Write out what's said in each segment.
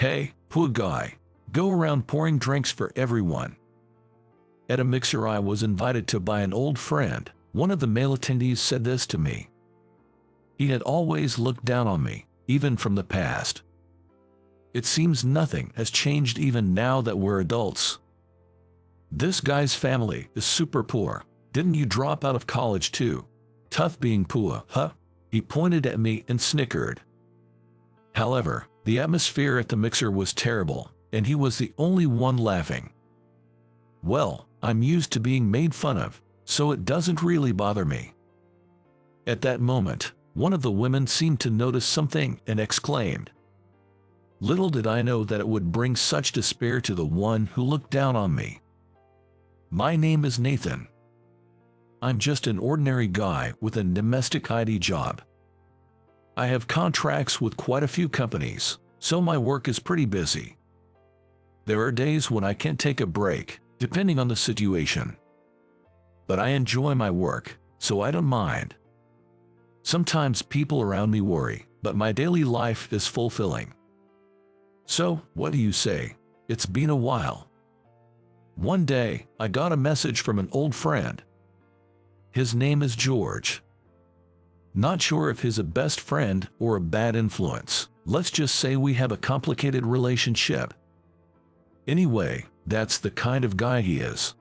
Hey, poor guy. Go around pouring drinks for everyone. At a mixer I was invited to by an old friend. One of the male attendees said this to me. He had always looked down on me, even from the past. It seems nothing has changed even now that we're adults. This guy's family is super poor. Didn't you drop out of college too? Tough being poor, huh? He pointed at me and snickered. However, the atmosphere at the mixer was terrible, and he was the only one laughing. Well, I'm used to being made fun of, so it doesn't really bother me. At that moment, one of the women seemed to notice something and exclaimed, "Little did I know that it would bring such despair to the one who looked down on me. My name is Nathan. I'm just an ordinary guy with a domestic ID job. I have contracts with quite a few companies, so my work is pretty busy. There are days when I can't take a break, depending on the situation. But I enjoy my work, so I don't mind. Sometimes people around me worry, but my daily life is fulfilling. So, what do you say? It's been a while." One day, I got a message from an old friend. His name is George. Not sure if he's a best friend or a bad influence. Let's just say we have a complicated relationship. Anyway, that's the kind of guy he is.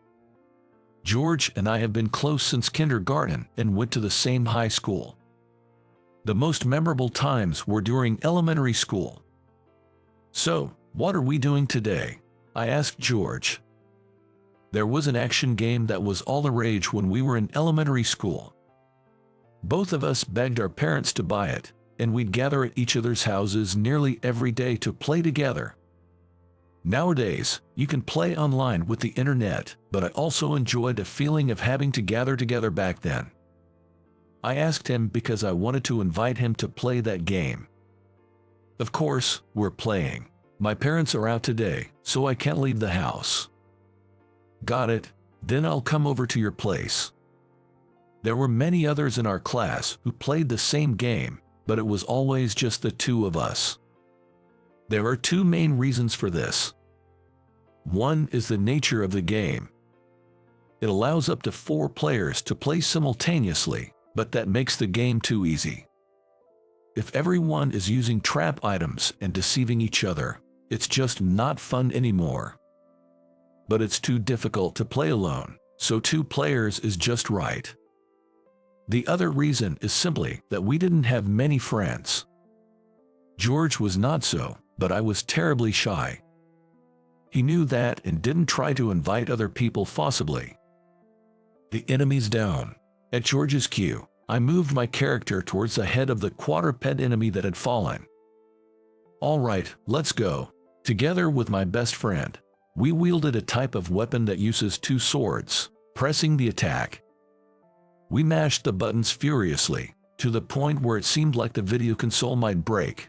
George and I have been close since kindergarten and went to the same high school. The most memorable times were during elementary school. "So, what are we doing today?" I asked George. There was an action game that was all the rage when we were in elementary school. Both of us begged our parents to buy it, and we'd gather at each other's houses nearly every day to play together. Nowadays, you can play online with the internet, but I also enjoyed the feeling of having to gather together back then. I asked him because I wanted to invite him to play that game. Of course, we're playing. My parents are out today, so I can't leave the house. Got it, then I'll come over to your place. There were many others in our class who played the same game, but it was always just the two of us. There are two main reasons for this. One is the nature of the game. It allows up to 4 players to play simultaneously, but that makes the game too easy. If everyone is using trap items and deceiving each other, it's just not fun anymore. But it's too difficult to play alone, so 2 players is just right. The other reason is simply that we didn't have many friends. George was not so, but I was terribly shy. He knew that and didn't try to invite other people forcibly. The enemy's down. At George's cue, I moved my character towards the head of the quadruped enemy that had fallen. All right, let's go. Together with my best friend, we wielded a type of weapon that uses 2 swords, pressing the attack. We mashed the buttons furiously, to the point where it seemed like the video console might break.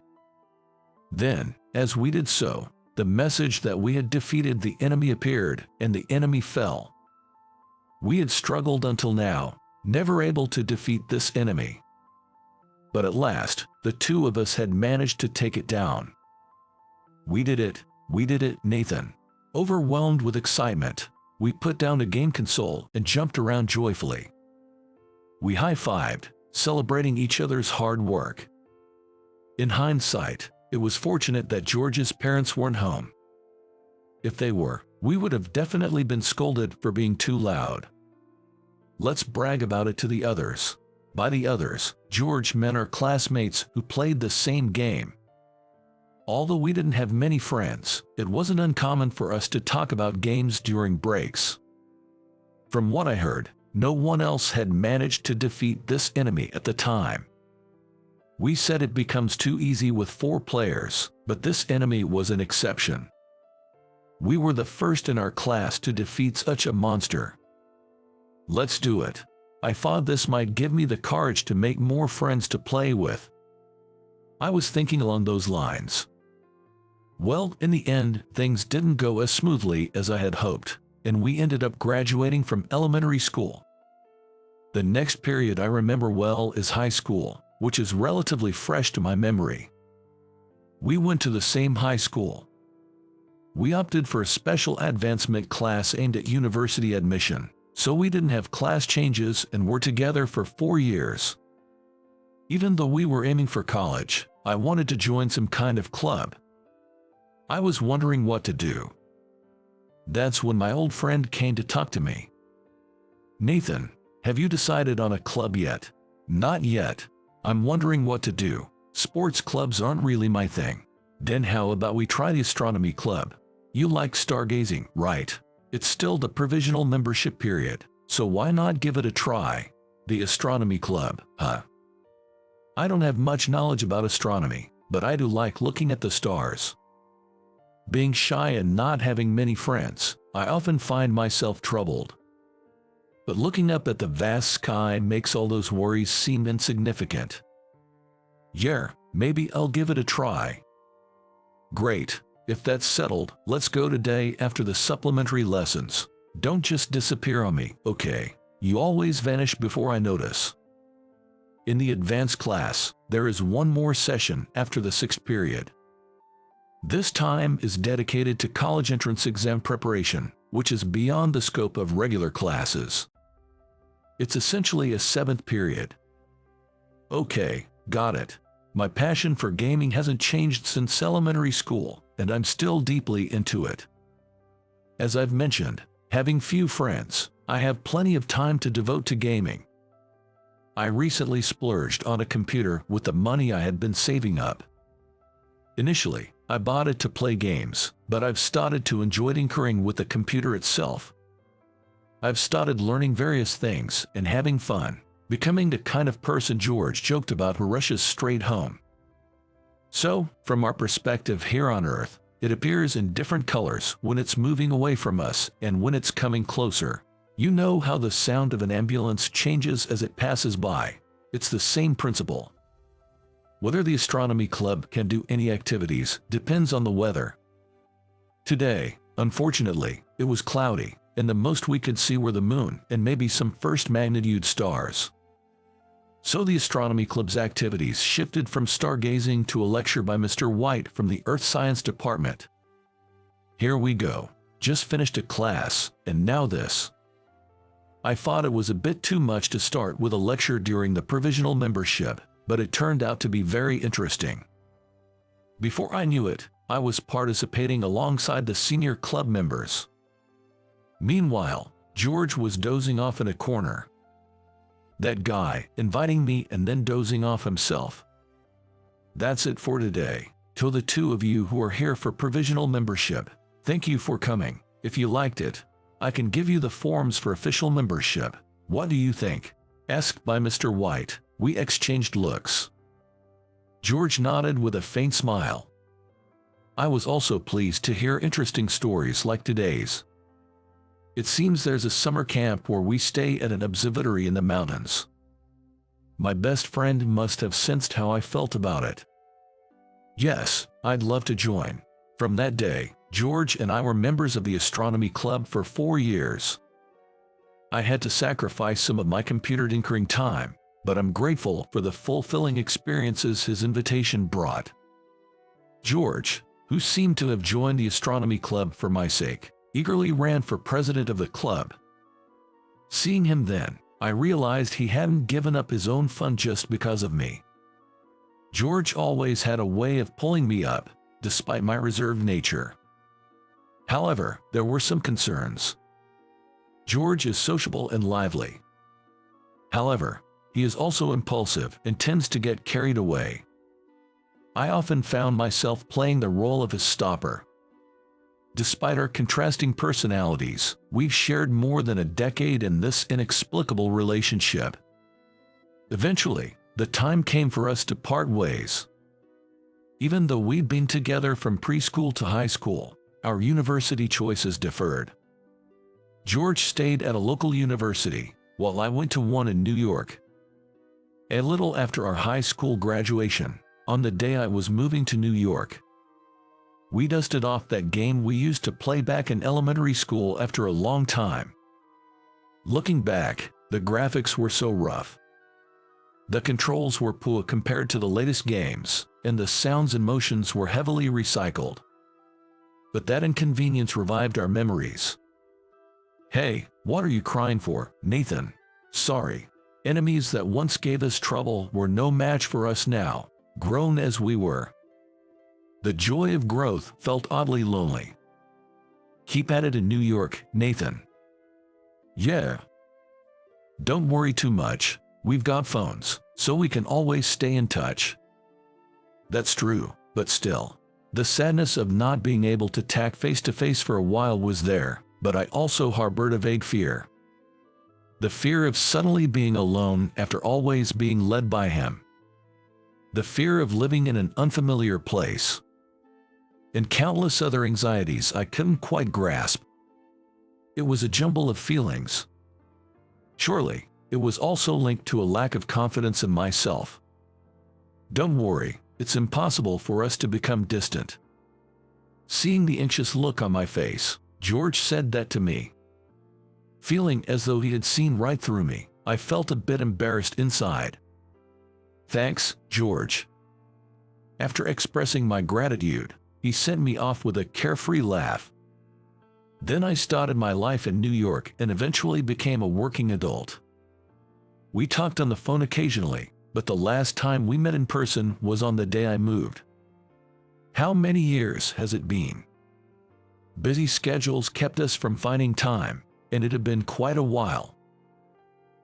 Then, as we did so, the message that we had defeated the enemy appeared, and the enemy fell. We had struggled until now, never able to defeat this enemy. But at last, the 2 of us had managed to take it down. We did it, Nathan. Overwhelmed with excitement, we put down the game console and jumped around joyfully. We high-fived, celebrating each other's hard work. In hindsight, it was fortunate that George's parents weren't home. If they were, we would have definitely been scolded for being too loud. Let's brag about it to the others. By the others, George meant our classmates who played the same game. Although we didn't have many friends, it wasn't uncommon for us to talk about games during breaks. From what I heard, no one else had managed to defeat this enemy at the time. We said it becomes too easy with 4 players, but this enemy was an exception. We were the first in our class to defeat such a monster. Let's do it. I thought this might give me the courage to make more friends to play with. I was thinking along those lines. Well, in the end, things didn't go as smoothly as I had hoped, and we ended up graduating from elementary school. The next period I remember well is high school, which is relatively fresh to my memory. We went to the same high school. We opted for a special advancement class aimed at university admission, so we didn't have class changes and were together for 4 years. Even though we were aiming for college, I wanted to join some kind of club. I was wondering what to do. That's when my old friend came to talk to me. "Nathan, have you decided on a club yet?" "Not yet. I'm wondering what to do. Sports clubs aren't really my thing." "Then how about we try the astronomy club? You like stargazing, right? It's still the provisional membership period, so why not give it a try?" "The astronomy club, huh? I don't have much knowledge about astronomy, but I do like looking at the stars. Being shy and not having many friends, I often find myself troubled. But looking up at the vast sky makes all those worries seem insignificant. Yeah, maybe I'll give it a try." "Great. If that's settled, let's go today after the supplementary lessons. Don't just disappear on me, okay? You always vanish before I notice." In the advanced class, there is one more session after the 6th period. This time is dedicated to college entrance exam preparation, which is beyond the scope of regular classes. It's essentially a 7th period. Okay, got it. My passion for gaming hasn't changed since elementary school, and I'm still deeply into it. As I've mentioned, having few friends, I have plenty of time to devote to gaming. I recently splurged on a computer with the money I had been saving up. Initially, I bought it to play games, but I've started to enjoy tinkering with the computer itself. I've started learning various things and having fun, becoming the kind of person George joked about who rushes straight home. So, from our perspective here on Earth, it appears in different colors when it's moving away from us and when it's coming closer. You know how the sound of an ambulance changes as it passes by. It's the same principle. Whether the astronomy club can do any activities depends on the weather. Today, unfortunately, it was cloudy, and the most we could see were the moon and maybe some first magnitude stars. So the astronomy club's activities shifted from stargazing to a lecture by Mr. White from the Earth Science Department. Here we go. Just finished a class, and now this. I thought it was a bit too much to start with a lecture during the provisional membership, but it turned out to be very interesting. Before I knew it, I was participating alongside the senior club members. Meanwhile, George was dozing off in a corner. That guy, inviting me and then dozing off himself. That's it for today. To the two of you who are here for provisional membership, thank you for coming. If you liked it, I can give you the forms for official membership. What do you think? Asked by Mr. White. We exchanged looks. George nodded with a faint smile. I was also pleased to hear interesting stories like today's. It seems there's a summer camp where we stay at an observatory in the mountains. My best friend must have sensed how I felt about it. Yes, I'd love to join. From that day, George and I were members of the astronomy club for 4 years. I had to sacrifice some of my computer tinkering time, but I'm grateful for the fulfilling experiences his invitation brought. George, who seemed to have joined the astronomy club for my sake, eagerly ran for president of the club. Seeing him then, I realized he hadn't given up his own fun just because of me. George always had a way of pulling me up, despite my reserved nature. However, there were some concerns. George is sociable and lively. However, he is also impulsive and tends to get carried away. I often found myself playing the role of his stopper. Despite our contrasting personalities, we've shared more than a decade in this inexplicable relationship. Eventually, the time came for us to part ways. Even though we'd been together from preschool to high school, our university choices differed. George stayed at a local university, while I went to one in New York. A little after our high school graduation, on the day I was moving to New York, we dusted off that game we used to play back in elementary school after a long time. Looking back, the graphics were so rough. The controls were poor compared to the latest games, and the sounds and motions were heavily recycled. But that inconvenience revived our memories. "Hey, what are you crying for, Nathan? Sorry. Enemies that once gave us trouble were no match for us now, grown as we were." The joy of growth felt oddly lonely. "Keep at it in New York, Nathan." "Yeah. Don't worry too much. We've got phones, so we can always stay in touch." That's true, but still, the sadness of not being able to talk face to face for a while was there, but I also harbored a vague fear. The fear of suddenly being alone after always being led by him. The fear of living in an unfamiliar place. And countless other anxieties I couldn't quite grasp. It was a jumble of feelings. Surely, it was also linked to a lack of confidence in myself. "Don't worry, it's impossible for us to become distant." Seeing the anxious look on my face, George said that to me. Feeling as though he had seen right through me, I felt a bit embarrassed inside. "Thanks, George." After expressing my gratitude, he sent me off with a carefree laugh. Then I started my life in New York and eventually became a working adult. We talked on the phone occasionally, but the last time we met in person was on the day I moved. How many years has it been? Busy schedules kept us from finding time, and it had been quite a while.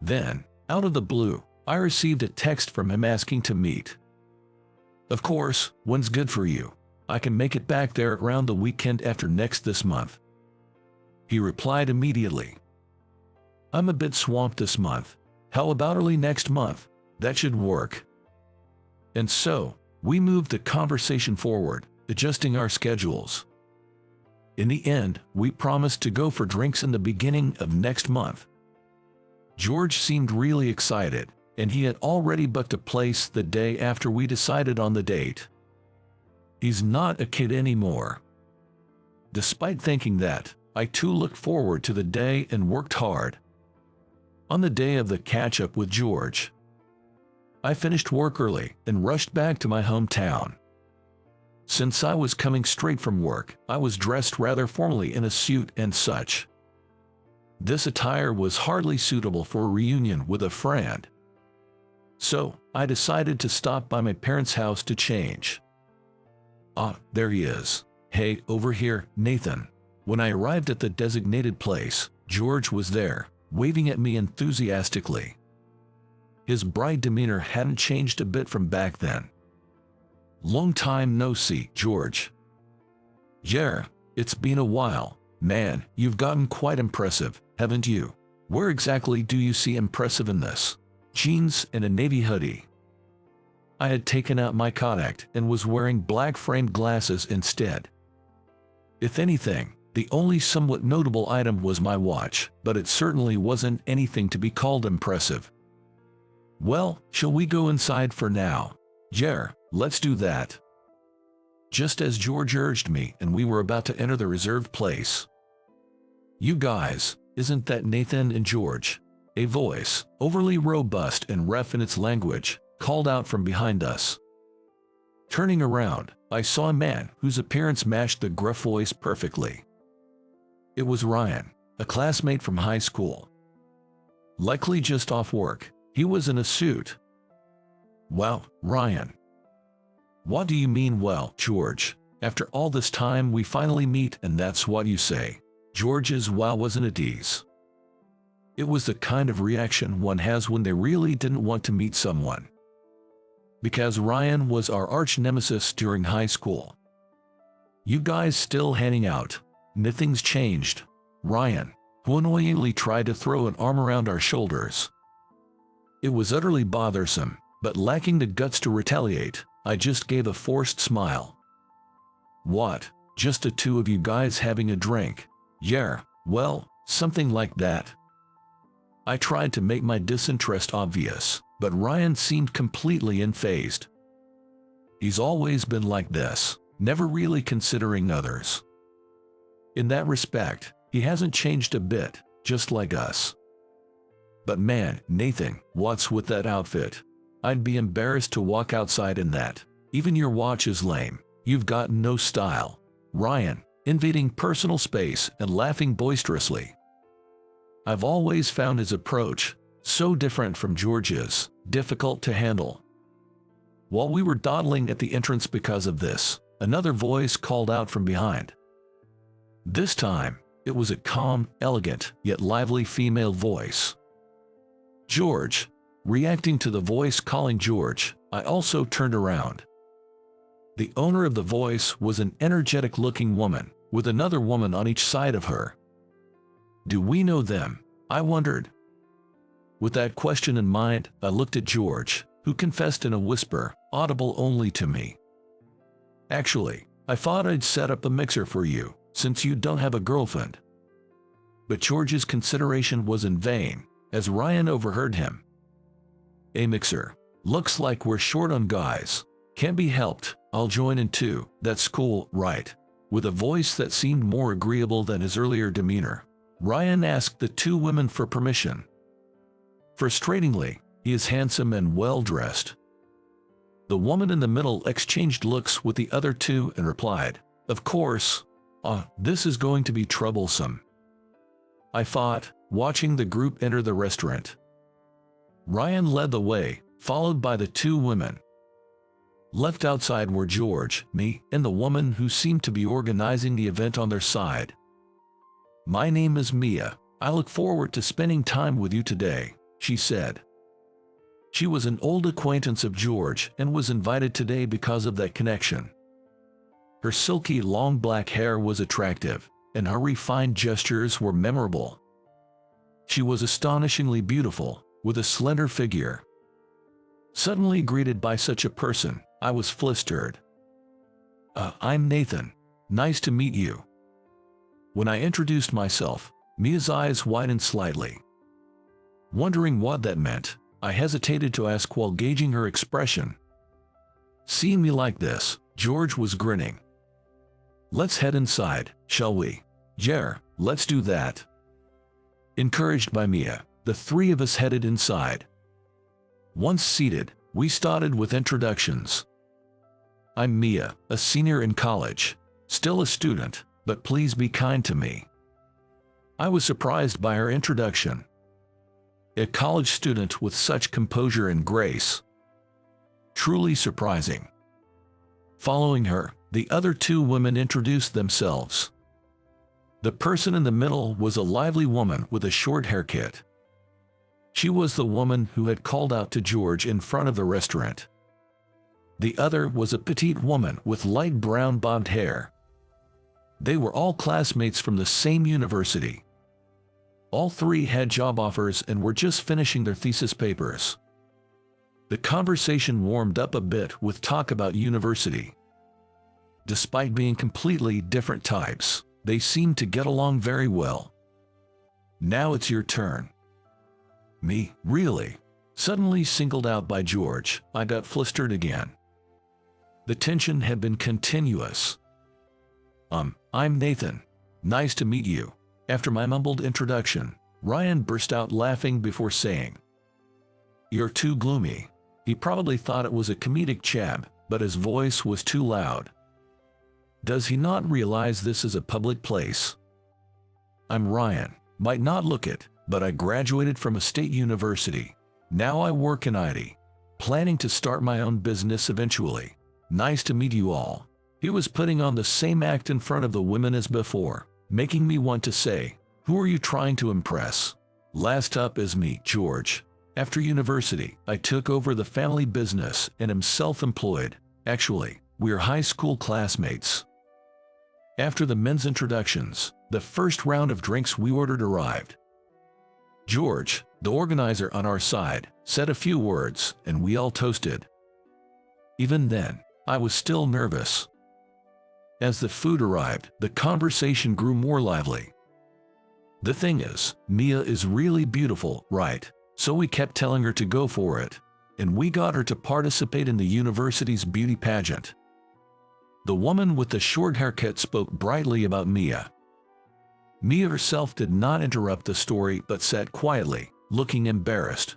Then, out of the blue, I received a text from him asking to meet. "Of course, when's good for you? I can make it back there around the weekend after next this month." He replied immediately. "I'm a bit swamped this month. How about early next month? That should work." And so, we moved the conversation forward, adjusting our schedules. In the end, we promised to go for drinks in the beginning of next month. George seemed really excited, and he had already booked a place the day after we decided on the date. He's not a kid anymore. Despite thinking that, I too looked forward to the day and worked hard. On the day of the catch-up with George, I finished work early and rushed back to my hometown. Since I was coming straight from work, I was dressed rather formally in a suit and such. This attire was hardly suitable for a reunion with a friend. So, I decided to stop by my parents' house to change. "Ah, there he is. Hey, over here, Nathan." When I arrived at the designated place, George was there, waving at me enthusiastically. His bright demeanor hadn't changed a bit from back then. "Long time no see, George." "Yeah, it's been a while. Man, you've gotten quite impressive, haven't you?" "Where exactly do you see impressive in this?" "Jeans and a navy hoodie." I had taken out my contact and was wearing black-framed glasses instead. If anything, the only somewhat notable item was my watch, but it certainly wasn't anything to be called impressive. "Well, shall we go inside for now?" "Yeah, let's do that." Just as George urged me and we were about to enter the reserved place. "You guys, isn't that Nathan and George?" A voice, overly robust and rough in its language, called out from behind us. Turning around, I saw a man whose appearance matched the gruff voice perfectly. It was Ryan, a classmate from high school. Likely just off work, he was in a suit. "Well, Ryan." "What do you mean, well, George? After all this time we finally meet and that's what you say?" George's wow wasn't at ease. It was the kind of reaction one has when they really didn't want to meet someone. Because Ryan was our arch nemesis during high school. "You guys still hanging out? Nothing's changed?" Ryan, who annoyingly tried to throw an arm around our shoulders. It was utterly bothersome, but lacking the guts to retaliate, I just gave a forced smile. "What, just the two of you guys having a drink?" "Yeah, well, something like that." I tried to make my disinterest obvious, but Ryan seemed completely unfazed. He's always been like this, never really considering others. In that respect, he hasn't changed a bit, just like us. "But man, Nathan, what's with that outfit? I'd be embarrassed to walk outside in that. Even your watch is lame. You've got no style. Ryan, invading personal space and laughing boisterously. I've always found his approach, so different from George's, difficult to handle. While we were dawdling at the entrance because of this, another voice called out from behind. This time, it was a calm, elegant, yet lively female voice. George. Reacting to the voice calling George, I also turned around. The owner of the voice was an energetic-looking woman, with another woman on each side of her. Do we know them? I wondered. With that question in mind, I looked at George, who confessed in a whisper, audible only to me. Actually, I thought I'd set up a mixer for you, since you don't have a girlfriend. But George's consideration was in vain, as Ryan overheard him. A mixer. Looks like we're short on guys. Can't be helped, I'll join in too. That's cool, right? With a voice that seemed more agreeable than his earlier demeanor, Ryan asked the two women for permission. Frustratingly, he is handsome and well-dressed. The woman in the middle exchanged looks with the other two and replied, of course. This is going to be troublesome, I thought, watching the group enter the restaurant. Ryan led the way, followed by the two women. Left outside were George, me, and the woman who seemed to be organizing the event on their side. My name is Mia. I look forward to spending time with you today, she said. She was an old acquaintance of George and was invited today because of that connection. Her silky long black hair was attractive, and her refined gestures were memorable. She was astonishingly beautiful, with a slender figure. Suddenly greeted by such a person, I was flustered. I'm Nathan. Nice to meet you. When I introduced myself, Mia's eyes widened slightly. Wondering what that meant, I hesitated to ask while gauging her expression. Seeing me like this, George was grinning. Let's head inside, shall we? Yeah, let's do that. Encouraged by Mia, the three of us headed inside. Once seated, we started with introductions. I'm Mia, a senior in college. Still a student, but please be kind to me. I was surprised by her introduction. A college student with such composure and grace. Truly surprising. Following her, the other two women introduced themselves. The person in the middle was a lively woman with a short haircut. She was the woman who had called out to George in front of the restaurant. The other was a petite woman with light brown bobbed hair. They were all classmates from the same university. All three had job offers and were just finishing their thesis papers. The conversation warmed up a bit with talk about university. Despite being completely different types, they seemed to get along very well. Now it's your turn. Me, really? Suddenly singled out by George, I got flustered again. The tension had been continuous. I'm Nathan. Nice to meet you. After my mumbled introduction, Ryan burst out laughing before saying, You're too gloomy. He probably thought it was a comedic jab, but his voice was too loud. Does he not realize this is a public place? I'm Ryan. Might not look it, but I graduated from a state university. Now I work in IT. Planning to start my own business eventually. Nice to meet you all. He was putting on the same act in front of the women as before, making me want to say, who are you trying to impress? Last up is me, George. After university, I took over the family business and am self-employed. Actually, we're high school classmates. After the men's introductions, the first round of drinks we ordered arrived. George, the organizer on our side, said a few words and we all toasted. Even then, I was still nervous. As the food arrived, the conversation grew more lively. The thing is, Mia is really beautiful, right? So we kept telling her to go for it, and we got her to participate in the university's beauty pageant. The woman with the short haircut spoke brightly about Mia. Mia herself did not interrupt the story but sat quietly, looking embarrassed.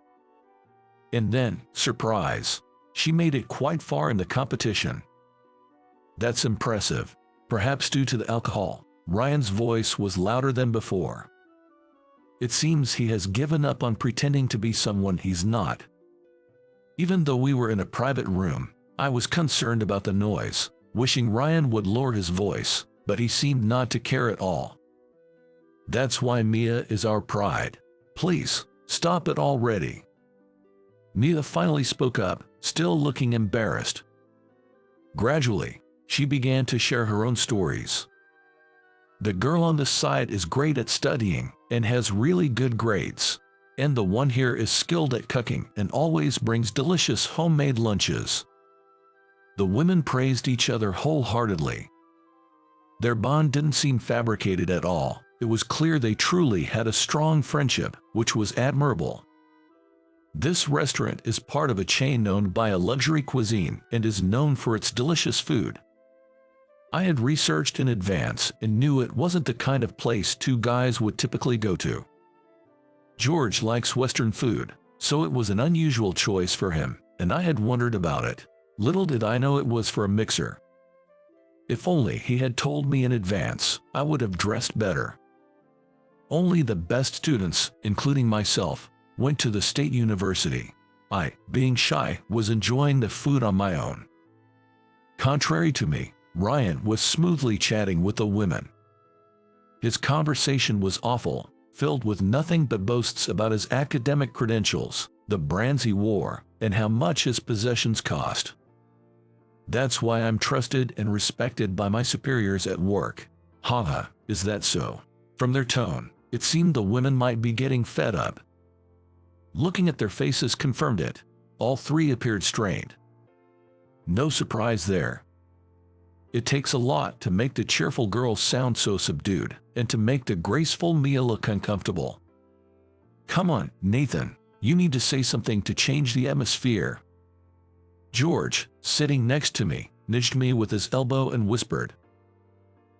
And then, surprise, she made it quite far in the competition. That's impressive. Perhaps due to the alcohol, Ryan's voice was louder than before. It seems he has given up on pretending to be someone he's not. Even though we were in a private room, I was concerned about the noise, wishing Ryan would lower his voice, but he seemed not to care at all. That's why Mia is our pride. Please, stop it already. Mia finally spoke up, still looking embarrassed. Gradually, she began to share her own stories. The girl on this side is great at studying and has really good grades, and the one here is skilled at cooking and always brings delicious homemade lunches. The women praised each other wholeheartedly. Their bond didn't seem fabricated at all. It was clear they truly had a strong friendship, which was admirable. This restaurant is part of a chain owned by a luxury cuisine and is known for its delicious food. I had researched in advance and knew it wasn't the kind of place two guys would typically go to. George likes Western food, so it was an unusual choice for him, and I had wondered about it. Little did I know it was for a mixer. If only he had told me in advance, I would have dressed better. Only the best students, including myself, went to the state university. I, being shy, was enjoying the food on my own. Contrary to me, Ryan was smoothly chatting with the women. His conversation was awful, filled with nothing but boasts about his academic credentials, the brands he wore, and how much his possessions cost. That's why I'm trusted and respected by my superiors at work. Haha, is that so? From their tone, it seemed the women might be getting fed up. Looking at their faces confirmed it. All three appeared strained. No surprise there. It takes a lot to make the cheerful girl sound so subdued, and to make the graceful Mia look uncomfortable. Come on, Nathan, you need to say something to change the atmosphere. George, sitting next to me, nudged me with his elbow and whispered.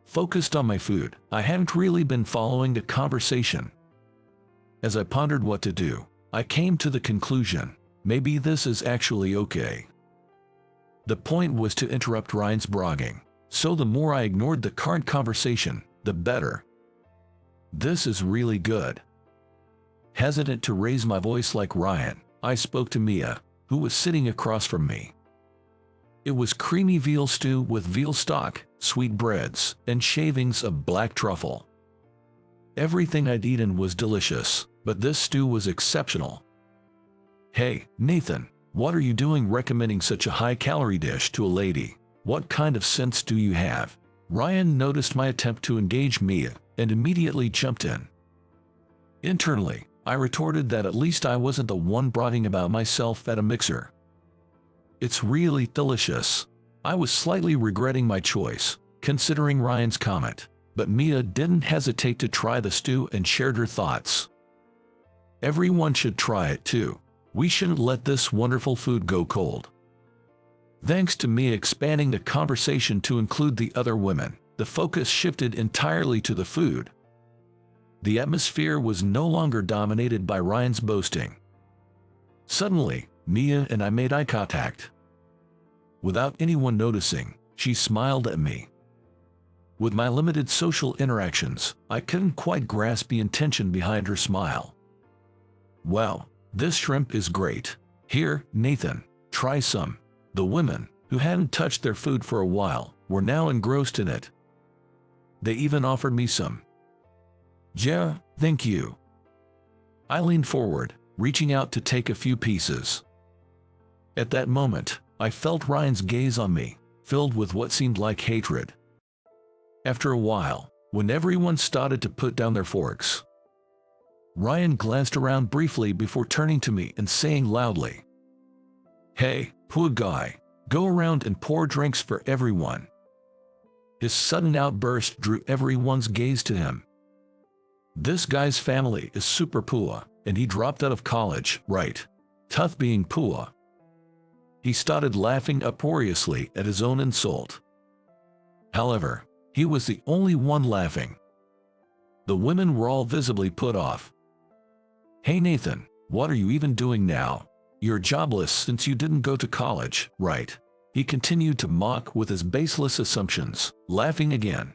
Focused on my food, I hadn't really been following the conversation. As I pondered what to do, I came to the conclusion, maybe this is actually okay. The point was to interrupt Ryan's bragging, so the more I ignored the current conversation, the better. This is really good. Hesitant to raise my voice like Ryan, I spoke to Mia, who was sitting across from me. It was creamy veal stew with veal stock, sweetbreads, and shavings of black truffle. Everything I'd eaten was delicious, but this stew was exceptional. Hey, Nathan, what are you doing recommending such a high-calorie dish to a lady? What kind of sense do you have? Ryan noticed my attempt to engage Mia and immediately jumped in. Internally, I retorted that at least I wasn't the one bragging about myself at a mixer. It's really delicious. I was slightly regretting my choice, considering Ryan's comment, but Mia didn't hesitate to try the stew and shared her thoughts. Everyone should try it too. We shouldn't let this wonderful food go cold. Thanks to Mia expanding the conversation to include the other women, the focus shifted entirely to the food. The atmosphere was no longer dominated by Ryan's boasting. Suddenly, Mia and I made eye contact. Without anyone noticing, she smiled at me. With my limited social interactions, I couldn't quite grasp the intention behind her smile. Wow, this shrimp is great. Here, Nathan, try some. The women, who hadn't touched their food for a while, were now engrossed in it. They even offered me some. Yeah, thank you. I leaned forward, reaching out to take a few pieces. At that moment, I felt Ryan's gaze on me, filled with what seemed like hatred. After a while, when everyone started to put down their forks, Ryan glanced around briefly before turning to me and saying loudly, "Hey, poor guy, go around and pour drinks for everyone." His sudden outburst drew everyone's gaze to him. This guy's family is super poor, and he dropped out of college, right? Tough being poor. He started laughing uproariously at his own insult. However, he was the only one laughing. The women were all visibly put off. "Hey Nathan, what are you even doing now? You're jobless since you didn't go to college, right? He continued to mock with his baseless assumptions, laughing again.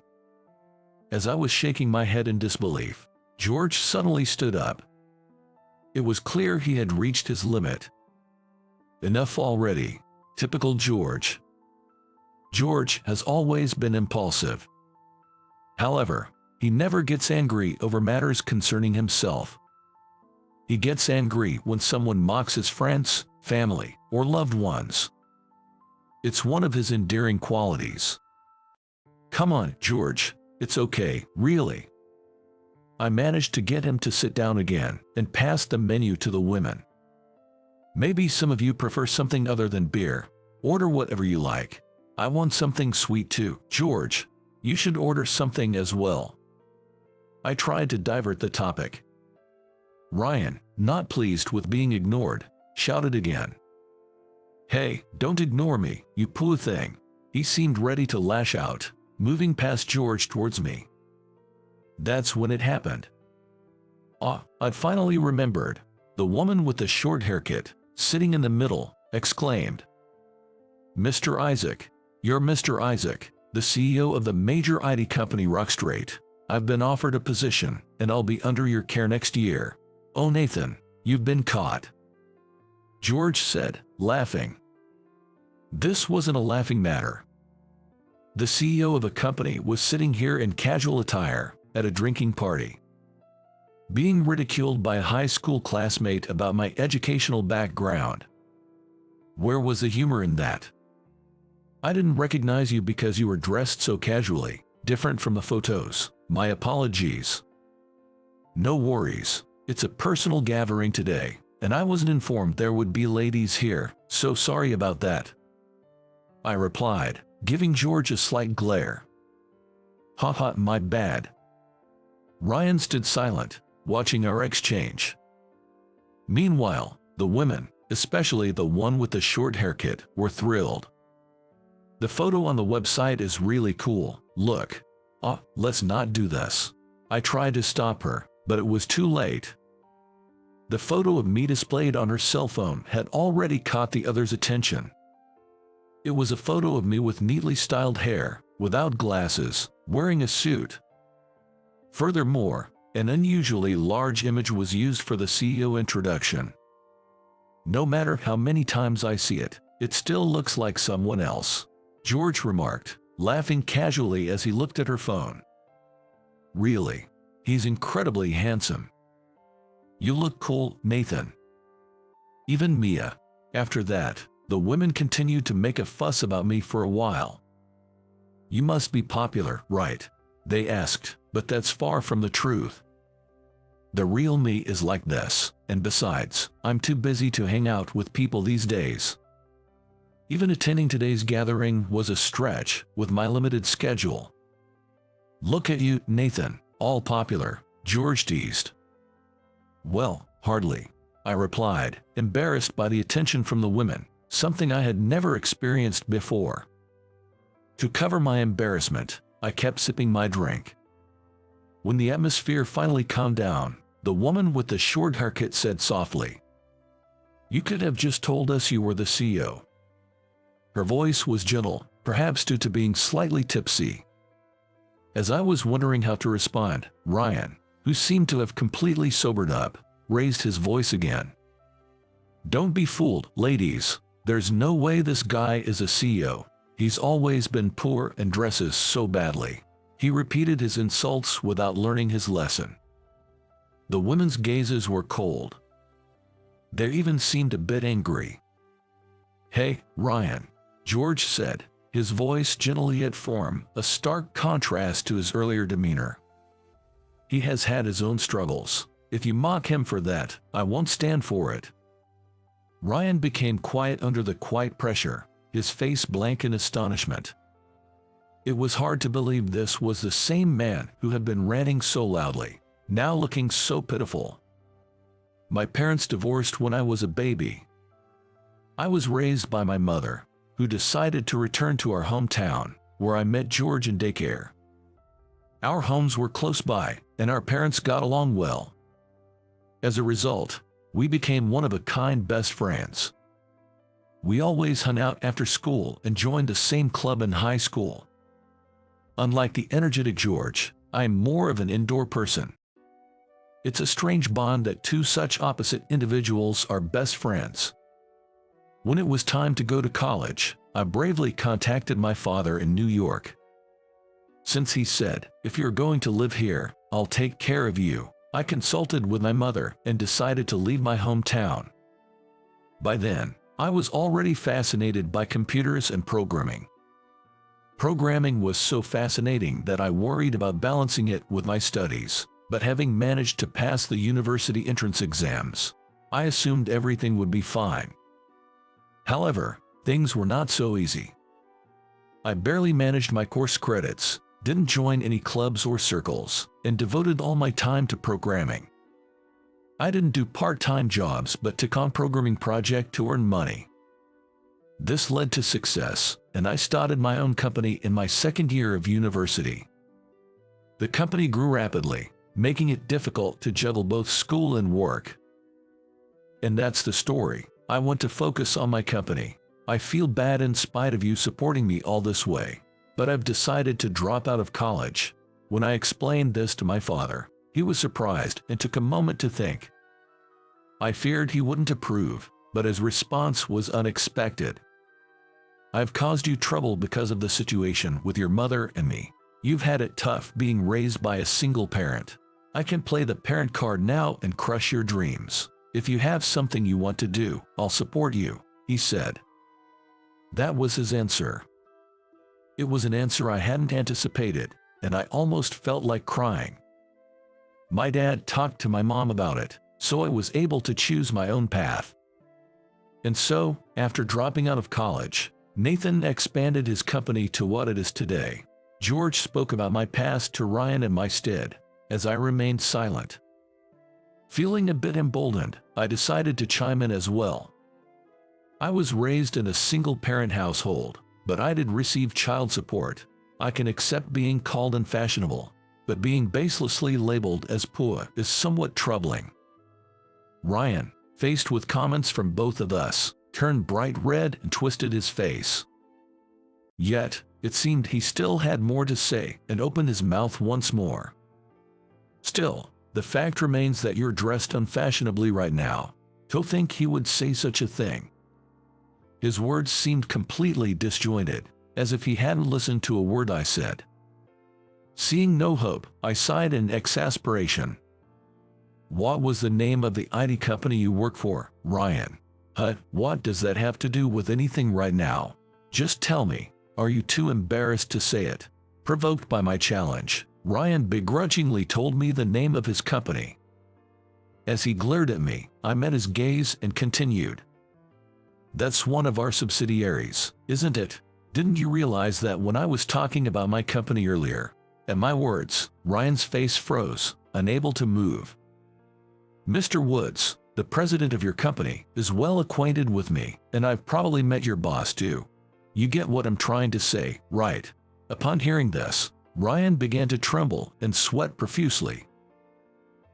As I was shaking my head in disbelief, George suddenly stood up. It was clear he had reached his limit. Enough already. Typical George. George has always been impulsive. However, he never gets angry over matters concerning himself. He gets angry when someone mocks his friends, family, or loved ones. It's one of his endearing qualities. Come on, George, it's okay, really. I managed to get him to sit down again and pass the menu to the women. Maybe some of you prefer something other than beer. Order whatever you like. I want something sweet too. George, you should order something as well. I tried to divert the topic. Ryan, not pleased with being ignored, shouted again. Hey, don't ignore me, you poor thing. He seemed ready to lash out, moving past George towards me. That's when it happened. I'd finally remembered. The woman with the short haircut, sitting in the middle, exclaimed, Mr. Isaac, you're Mr. Isaac, the CEO of the major IT company Rockstraight. I've been offered a position, and I'll be under your care next year. Oh Nathan, you've been caught. George said, laughing. This wasn't a laughing matter. The CEO of a company was sitting here in casual attire at a drinking party, being ridiculed by a high school classmate about my educational background. Where was the humor in that? I didn't recognize you because you were dressed so casually, different from the photos. My apologies. No worries, it's a personal gathering today, and I wasn't informed there would be ladies here, so sorry about that. I replied, giving George a slight glare. Haha, my bad. Ryan stood silent, watching our exchange. Meanwhile, the women, especially the one with the short haircut, were thrilled. The photo on the website is really cool, look. Let's not do this. I tried to stop her, but it was too late. The photo of me displayed on her cell phone had already caught the other's attention. It was a photo of me with neatly styled hair, without glasses, wearing a suit. Furthermore, an unusually large image was used for the CEO introduction. No matter how many times I see it, it still looks like someone else, George remarked, laughing casually as he looked at her phone. Really, he's incredibly handsome. You look cool, Nathan. Even Mia. After that, the women continued to make a fuss about me for a while. You must be popular, right? They asked, but that's far from the truth. The real me is like this, and besides, I'm too busy to hang out with people these days. Even attending today's gathering was a stretch with my limited schedule. Look at you, Nathan, all popular, George teased. Well, hardly, I replied, embarrassed by the attention from the women, something I had never experienced before. To cover my embarrassment, I kept sipping my drink. When the atmosphere finally calmed down, the woman with the short haircut said softly, You could have just told us you were the CEO. Her voice was gentle, perhaps due to being slightly tipsy. As I was wondering how to respond, Ryan, who seemed to have completely sobered up, raised his voice again. Don't be fooled, ladies. There's no way this guy is a CEO. He's always been poor and dresses so badly. He repeated his insults without learning his lesson. The women's gazes were cold. They even seemed a bit angry. Hey, Ryan, George said, his voice gentle yet firm, a stark contrast to his earlier demeanor. He has had his own struggles. If you mock him for that, I won't stand for it. Ryan became quiet under the quiet pressure, his face blank in astonishment. It was hard to believe this was the same man who had been ranting so loudly, now looking so pitiful. My parents divorced when I was a baby. I was raised by my mother, who decided to return to our hometown, where I met George in daycare. Our homes were close by, and our parents got along well. As a result, We became one-of-a-kind best friends. We always hung out after school and joined the same club in high school. Unlike the energetic George, I am more of an indoor person. It's a strange bond that two such opposite individuals are best friends. When it was time to go to college, I bravely contacted my father in New York. Since he said, "If you're going to live here, I'll take care of you," I consulted with my mother and decided to leave my hometown. By then, I was already fascinated by computers and programming. Programming was so fascinating that I worried about balancing it with my studies, but having managed to pass the university entrance exams, I assumed everything would be fine. However, things were not so easy. I barely managed my course credits, didn't join any clubs or circles, and devoted all my time to programming. I didn't do part-time jobs but took on programming project to earn money. This led to success, and I started my own company in my second year of university. The company grew rapidly, making it difficult to juggle both school and work. And that's the story. I want to focus on my company. I feel bad in spite of you supporting me all this way, but I've decided to drop out of college. When I explained this to my father, he was surprised and took a moment to think. I feared he wouldn't approve, but his response was unexpected. "I've caused you trouble because of the situation with your mother and me. You've had it tough being raised by a single parent. I can play the parent card now and crush your dreams. If you have something you want to do, I'll support you," he said. That was his answer. It was an answer I hadn't anticipated, and I almost felt like crying. My dad talked to my mom about it, so I was able to choose my own path. And so, after dropping out of college, Nathan expanded his company to what it is today. George spoke about my past to Ryan in my stead, as I remained silent. Feeling a bit emboldened, I decided to chime in as well. I was raised in a single-parent household, but I did receive child support. I can accept being called unfashionable, but being baselessly labeled as poor is somewhat troubling. Ryan, faced with comments from both of us, turned bright red and twisted his face. Yet, it seemed he still had more to say and opened his mouth once more. "Still, the fact remains that you're dressed unfashionably right now. To think he would say such a thing." His words seemed completely disjointed, as if he hadn't listened to a word I said. Seeing no hope, I sighed in exasperation. "What was the name of the IT company you work for, Ryan?" What does that have to do with anything right now? Just tell me, are you too embarrassed to say it?" Provoked by my challenge, Ryan begrudgingly told me the name of his company. As he glared at me, I met his gaze and continued. "That's one of our subsidiaries, isn't it? Didn't you realize that when I was talking about my company earlier?" At my words, Ryan's face froze, unable to move. "Mr. Woods, the president of your company, is well acquainted with me, and I've probably met your boss too. You get what I'm trying to say, right?" Upon hearing this, Ryan began to tremble and sweat profusely.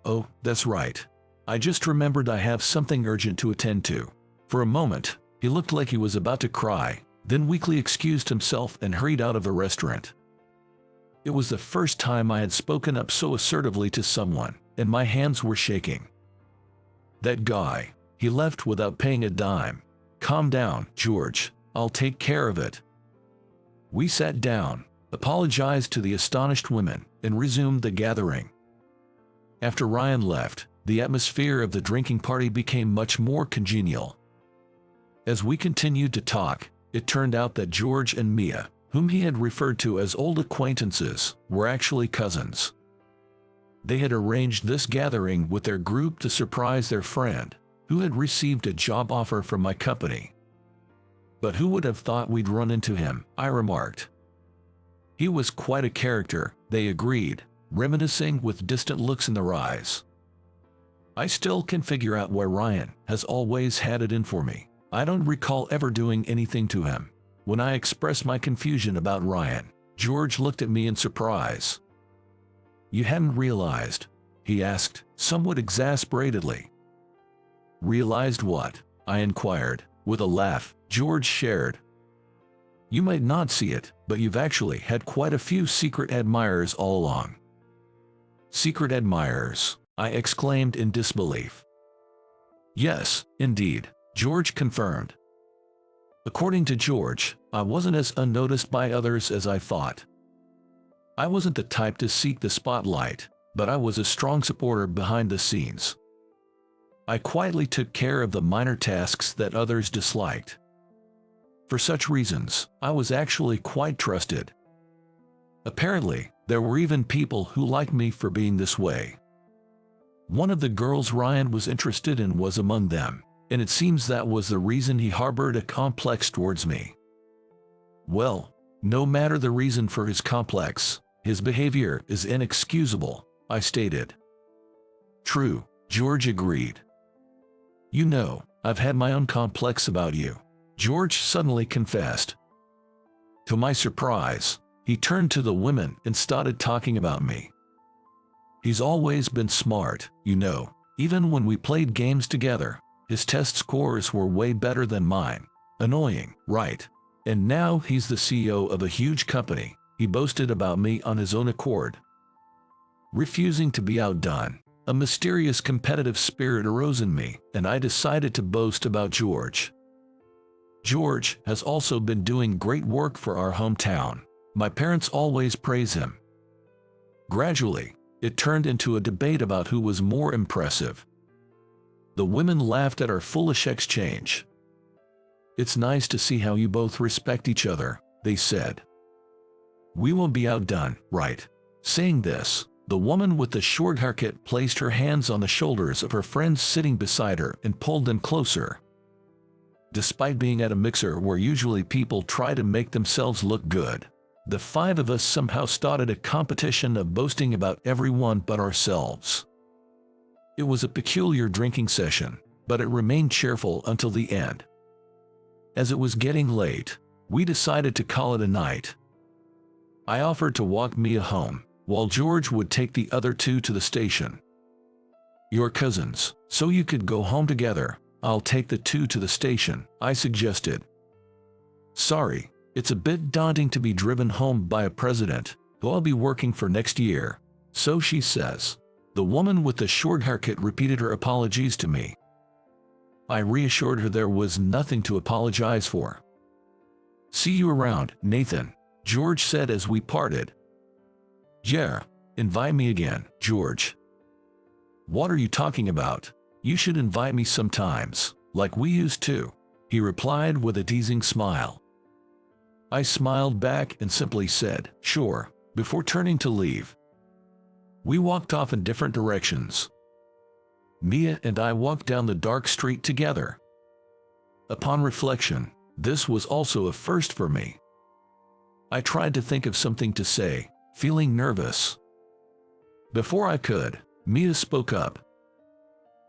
"Oh, that's right. I just remembered I have something urgent to attend to." For a moment, he looked like he was about to cry, then weakly excused himself and hurried out of the restaurant. It was the first time I had spoken up so assertively to someone, and my hands were shaking. "That guy, he left without paying a dime. Calm down, George, I'll take care of it." We sat down, apologized to the astonished women, and resumed the gathering. After Ryan left, the atmosphere of the drinking party became much more congenial. As we continued to talk, it turned out that George and Mia, whom he had referred to as old acquaintances, were actually cousins. They had arranged this gathering with their group to surprise their friend, who had received a job offer from my company. "But who would have thought we'd run into him?" I remarked. "He was quite a character," they agreed, reminiscing with distant looks in their eyes. I still can figure out why Ryan has always had it in for me. I don't recall ever doing anything to him. When I expressed my confusion about Ryan, George looked at me in surprise. "You hadn't realized?" he asked, somewhat exasperatedly. realized what? I inquired, with a laugh. George shared. You might not see it, but you've actually had quite a few secret admirers all along. Secret admirers, I exclaimed in disbelief. Yes, indeed, George confirmed. According to George, I wasn't as unnoticed by others as I thought. I wasn't the type to seek the spotlight, but I was a strong supporter behind the scenes. I quietly took care of the minor tasks that others disliked. For such reasons, I was actually quite trusted. Apparently, there were even people who liked me for being this way. One of the girls Ryan was interested in was among them, and it seems that was the reason he harbored a complex towards me. Well, no matter the reason for his complex, his behavior is inexcusable, I stated. True, George agreed. You know, I've had my own complex about you, George suddenly confessed. To my surprise, he turned to the women and started talking about me. He's always been smart, you know, even when we played games together, his test scores were way better than mine. Annoying, right? And now he's the CEO of a huge company, he boasted about me on his own accord. Refusing to be outdone, a mysterious competitive spirit arose in me, and I decided to boast about George. George has also been doing great work for our hometown. My parents always praise him. Gradually, it turned into a debate about who was more impressive. The women laughed at our foolish exchange. It's nice to see how you both respect each other, they said. We won't be outdone, right? Saying this, the woman with the short haircut placed her hands on the shoulders of her friends sitting beside her and pulled them closer. Despite being at a mixer where usually people try to make themselves look good, the five of us somehow started a competition of boasting about everyone but ourselves. It was a peculiar drinking session, but it remained cheerful until the end. As it was getting late, we decided to call it a night. I offered to walk Mia home, while George would take the other two to the station. You're cousins, so you could go home together. I'll take the two to the station, I suggested. Sorry, it's a bit daunting to be driven home by a president, who I'll be working for next year, so she says. The woman with the short haircut repeated her apologies to me. I reassured her there was nothing to apologize for. See you around, Nathan, George said as we parted. Yeah, invite me again, George. What are you talking about? You should invite me sometimes, like we used to, he replied with a teasing smile. I smiled back and simply said, sure, before turning to leave. We walked off in different directions. Mia and I walked down the dark street together. Upon reflection, this was also a first for me. I tried to think of something to say, feeling nervous. Before I could, Mia spoke up.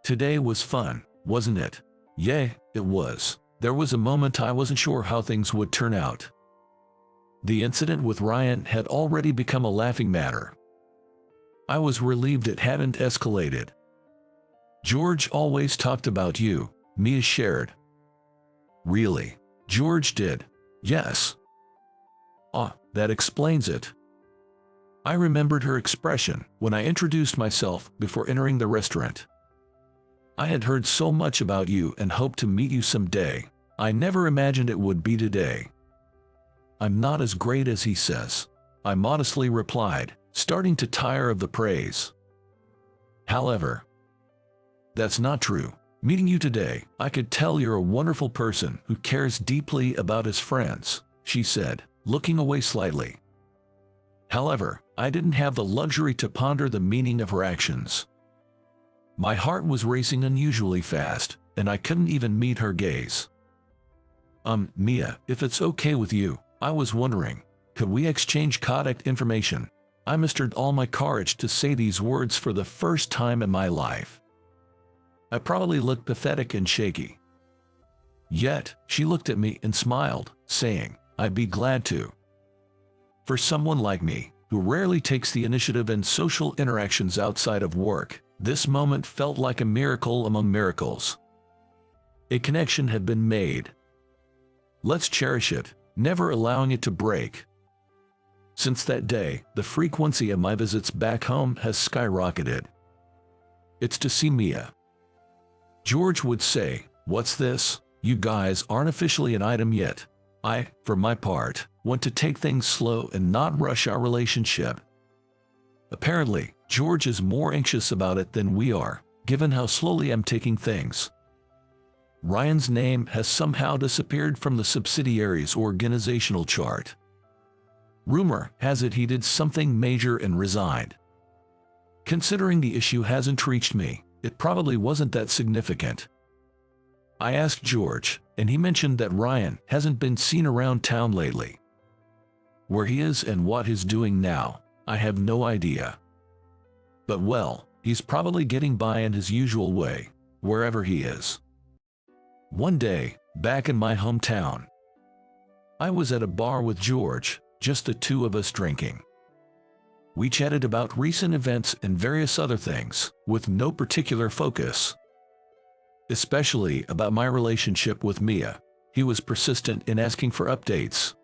Today was fun, wasn't it? Yeah, it was. There was a moment I wasn't sure how things would turn out. The incident with Ryan had already become a laughing matter. I was relieved it hadn't escalated. George always talked about you, Mia shared. Really? George did? Yes. Ah, that explains it. I remembered her expression when I introduced myself before entering the restaurant. I had heard so much about you and hoped to meet you someday. I never imagined it would be today. I'm not as great as he says, I modestly replied, starting to tire of the praise. However, that's not true. Meeting you today, I could tell you're a wonderful person who cares deeply about his friends, she said, looking away slightly. However, I didn't have the luxury to ponder the meaning of her actions. My heart was racing unusually fast, and I couldn't even meet her gaze. Mia, if it's okay with you, I was wondering, could we exchange contact information? I mustered all my courage to say these words for the first time in my life. I probably looked pathetic and shaky. Yet, she looked at me and smiled, saying, I'd be glad to. For someone like me, who rarely takes the initiative in social interactions outside of work, this moment felt like a miracle among miracles. A connection had been made. Let's cherish it, never allowing it to break. Since that day, the frequency of my visits back home has skyrocketed. It's to see Mia. George would say, "What's this? You guys aren't officially an item yet." I, for my part, want to take things slow and not rush our relationship. Apparently, George is more anxious about it than we are, given how slowly I'm taking things. Ryan's name has somehow disappeared from the subsidiary's organizational chart. Rumor has it he did something major and resigned. Considering the issue hasn't reached me, it probably wasn't that significant. I asked George, and he mentioned that Ryan hasn't been seen around town lately. Where he is and what he's doing now, I have no idea. But well, he's probably getting by in his usual way, wherever he is. One day, back in my hometown, I was at a bar with George, just the two of us drinking. We chatted about recent events and various other things, with no particular focus. Especially about my relationship with Mia. He was persistent in asking for updates.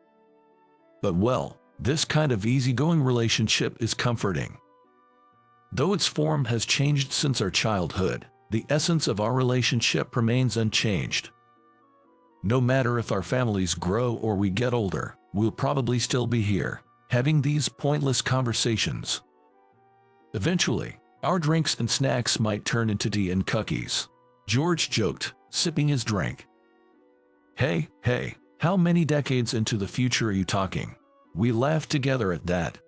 But well, this kind of easygoing relationship is comforting. Though its form has changed since our childhood, the essence of our relationship remains unchanged. No matter if our families grow or we get older, we'll probably still be here, having these pointless conversations. Eventually, our drinks and snacks might turn into tea and cookies. George joked, sipping his drink. Hey, how many decades into the future are you talking? We laughed together at that.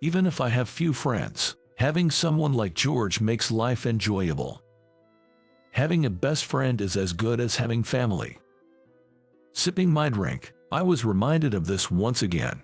Even if I have few friends, having someone like George makes life enjoyable. Having a best friend is as good as having family. Sipping my drink, I was reminded of this once again.